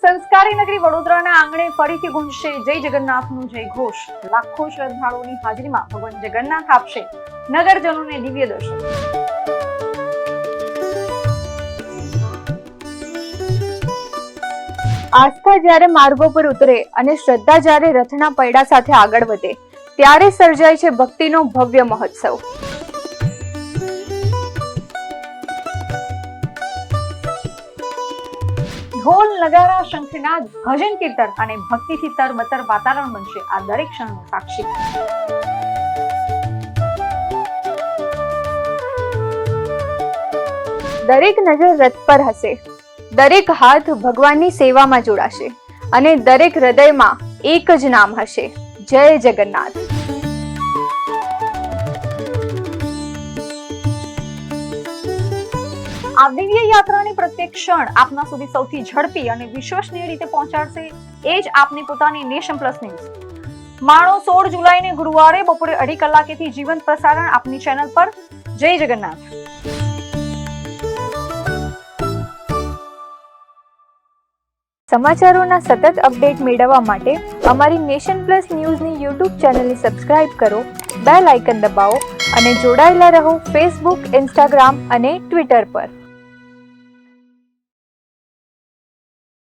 સંસ્કારી નગરી વડોદરાના આંગણે ફરીથી ગુંજશે જય જગન્નાથનું જય ઘોષ। લાખો શ્રદ્ધાળુઓની હાજરીમાં ભગવાન જગન્નાથ આપશે નગરજનોને દિવ્ય દર્શન। આસ્થા જ્યારે માર્ગો પર ઉતરે અને શ્રદ્ધા જ્યારે રથના પૈડા સાથે આગળ વધે ત્યારે સર્જાય છે ભક્તિનો ભવ્ય મહોત્સવ। ઢોલ નગારા શંખનાદ ભજન કીર્તન અને ભક્તિથી તરબતર વાતાવરણ બનશે આ દરેક ક્ષણનો સાક્ષી। દરેક નજર રથ પર હશે, દરેક હાથ ભગવાનની સેવામાં જોડાશે અને દરેક હૃદયમાં એક જ નામ હશે, જય જગન્નાથ। આ દિવ્ય યાત્રાની પ્રત્યેક ક્ષણ આપના સુધી સૌથી ઝડપી અને વિશ્વસનીય રીતે પહોંચાડશે એ જ આપની પોતાની નેશન પ્લસ ન્યૂઝ। માણો 16 જુલાઈને ગુરુવારે બપોરે 2:30 કલાકેથી જીવંત પ્રસારણ આપની ચેનલ પર। જય જગન્નાથ। સમાચારોના સતત અપડેટ મેળવવા માટે અમારી નેશન પ્લસ ન્યૂઝની યુટ્યુબ ચેનલને સબસ્ક્રાઇબ કરો, બેલ આઇકન દબાવો અને જોડાયેલા રહો ફેસબુક, ઇન્સ્ટાગ્રામ અને ટ્વિટર પર।